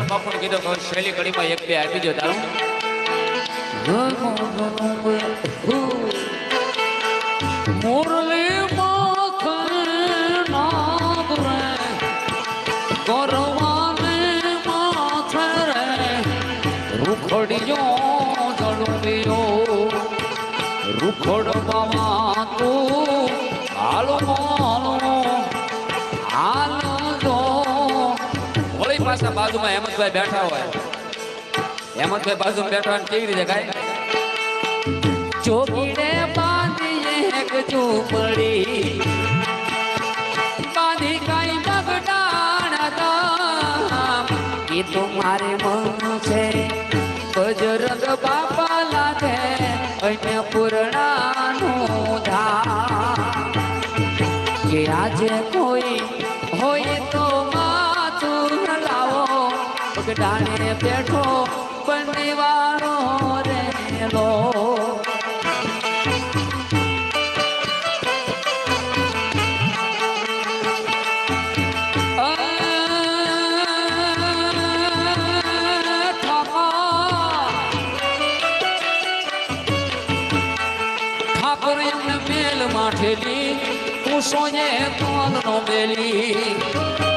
બાપુ કીધું કે શૈલી કડીમાં એક બે આપી દો તારું મુરલી માથે નાદ રે કરવાને માથે રે રૂખડિયો જડુમિયો રૂખડમાં તું હાલો હાલો ઓલી પાછા બાજુમાં હેમંતભાઈ બેઠા હોય હેમંતભાઈ બાજુમાં બેઠા હોય કેવી રીતે ગાય ચોકીડે બાંધીએ એક ઝૂંપડી બાંધી કઈ બગડાણ દામ એ તો મારે મન છે બજરંગ બાપા લાગે અને પૂર્ણાનું ધામ કે આજે કોઈ હોય તો માથું લાવો બગડાને બેઠો બનવાળો રેલો ઠેલી તું સોને કોલ નો બેલી